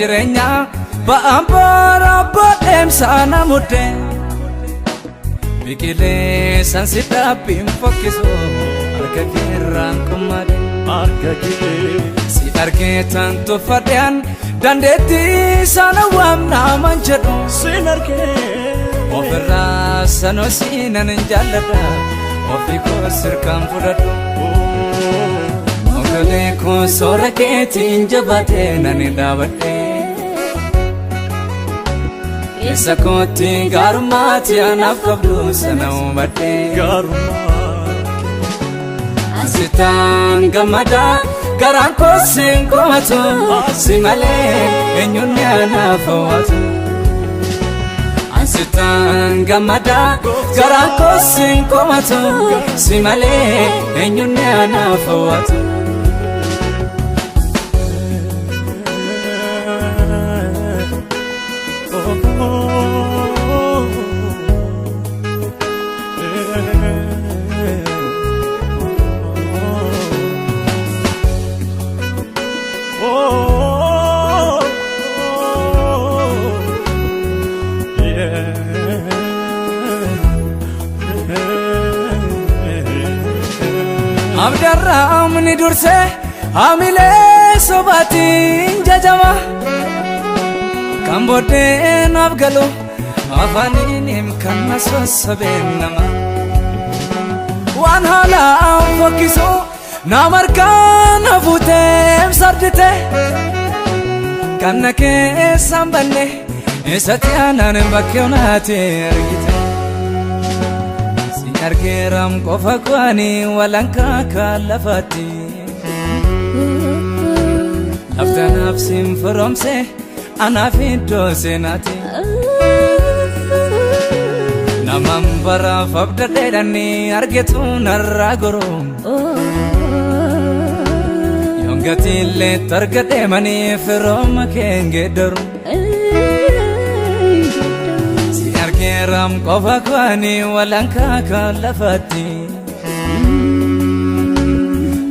jirenya ba'ambara bodem sana mudde bikile sansita bimfokiso argakiran kumade si argetan to fadian dandeti sana wamna manjado sinarke ofra sano sinan jalada ofiko sirkam fudadu ogale ko sorake tinjabate nani davate esa koti garmati anafabdu sanau bate asitan gamada garan ko sinkomato simale enyunya nafawatu asitan gamada garan ko sinkomato simale enyunya nafawatu abdarra amni durse amile sobati jajama kambode nabgalo afaninim kannaso sabenama wan hala fokiso namarkan afutem sardite kannake sambanne esatianan bakyonate argite argeram kofa kwani walanka kalafati after nafsim fromse anafido senati namambara fabda dedani argetu narragorum yongatille targade mani from kengederum ram kofa kwani walanka kalafati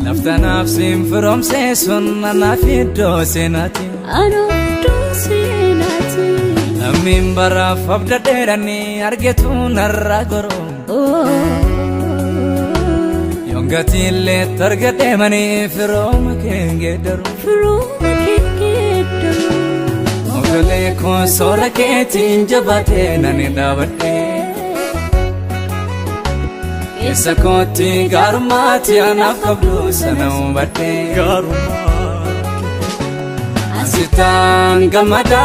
lafta nafsim from se sunna nafido senati amin bara fabda derani argetu narragoro yongatille targade mani from kengederu ogale ko sorake tinjabate nani davate esa koti garmati anafabdu sanau bate asitan gamada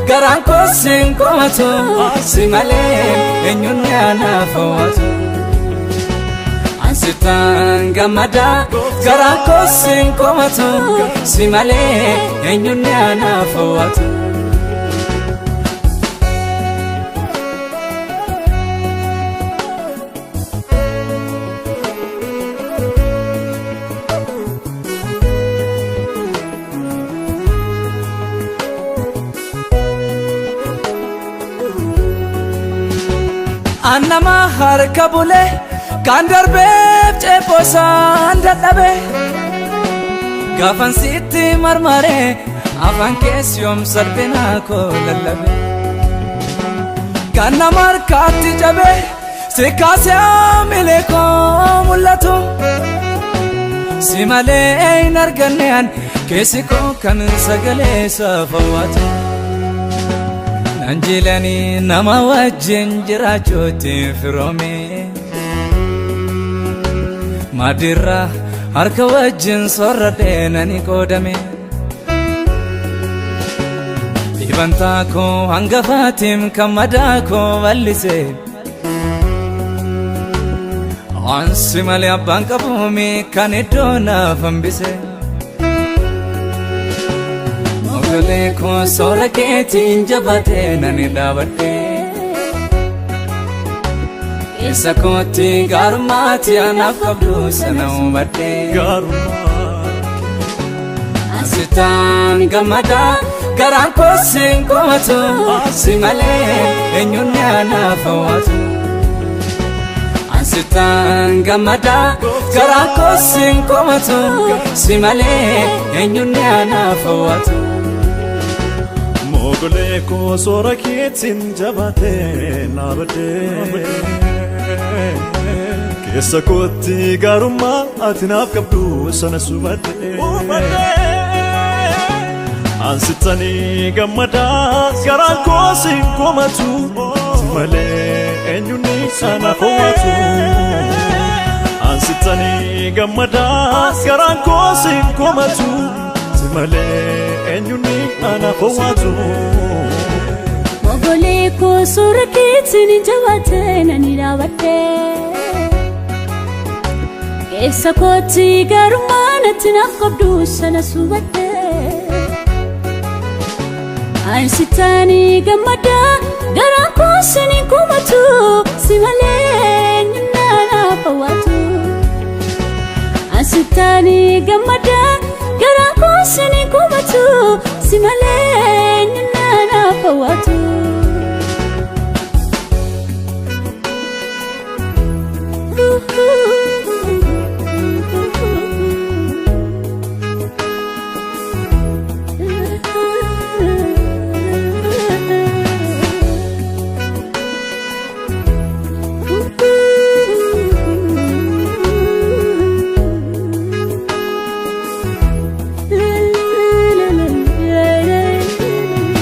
garan ko sinkomato simale enyunya nafawatu asitan gamada garan ko sinkomato simale enyunya nafawatu annama harkabule kandarbe cheposan dadabe gafan sitti marmare afan kesyom sarbena ko lallabe kannamar katti jabe sikasya mile ko mullatu simale narganyan kesiko kan sagale safawatu anjilani nama wajin jirachoti firome madira harka wajin sorrade nani kodame ibanta ko hangafatim kamada ko wallise ansimale abanka bumi kanidona fambise ogale ko sorake tinjabate nani davate esa koti garmati anafabdu sanau bate asitan gamada garan ko sinkomato simale enyunya nafawatu asitan gamada garan ko sinkomato simale enyunya nafawatu mogoleko sora keetin jabate nabade kesa kotti garuma atinaf kabdu sana subade ansitani gamada garan kosin komatu male enyuni sana fawatu ansitani gamada garan kosin komatu male enyuni ana fawatu mogoleko sora keetin jabate nabade kesa kotti garuma atinaf kabdu sana subade ansitani gamada garan kosin komatu simale nana fawatu ansitani gamada garan kosin komatu simale nana fawatu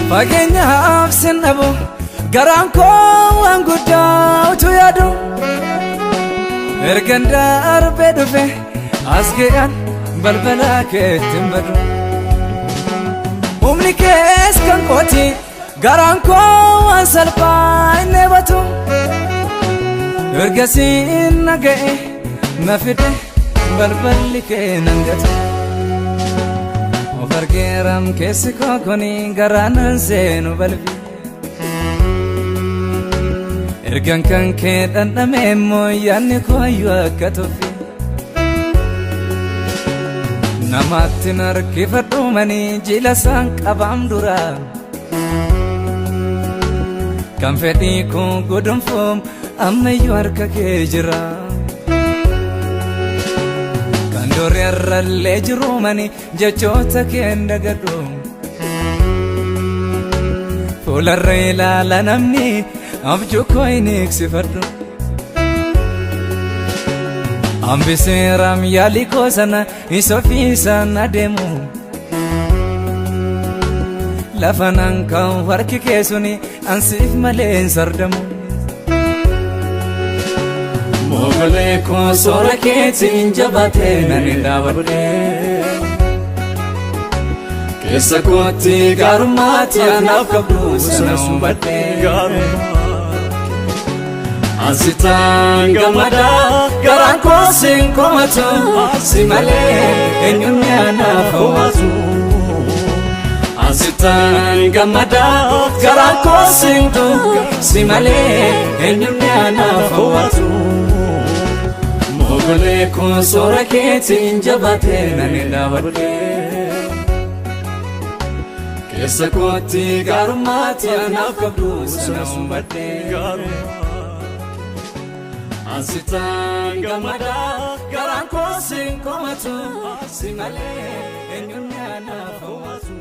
Fagenya absen abo garan ko anguda tu yado erganda arbe dufe asgean balbala ke timbadu umni kes kan koti garan ko ansalpa nebatu ergasin nage mafide balbali ke nangatu Overgeram kesi kokoni garanan zenu balbi Ergan kan ke dandame mo yanni koyu akatofi Namatti narkifadhu mani jila san qabam dura Kan fedhi ko godonfom ammayyu harka kee jira Dori arralle jirumani jechota kenda gadu Fularre ilala namni abju koinik sifaddu Ambiseram yaliko sana isofisa nademu Lafanan kan warki kesuni ansif malen sardamu mogoleko sora keetin jabate nabade kesa kotti garumati anaf kabdu sana subade ansitan gamada garan kosin komatu simale enyuni anaf fawatu ansitan gamada garan kosin simale enyuni anaf fawatu mogoleko sora keetin jabate nabade kesa kotti garumati anaf kabdu sana subade ansitan gamada garan kosin komatu simale enyuni anaf fawatu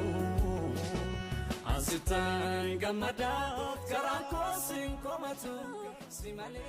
ansitan gamada garan kosin komatu simale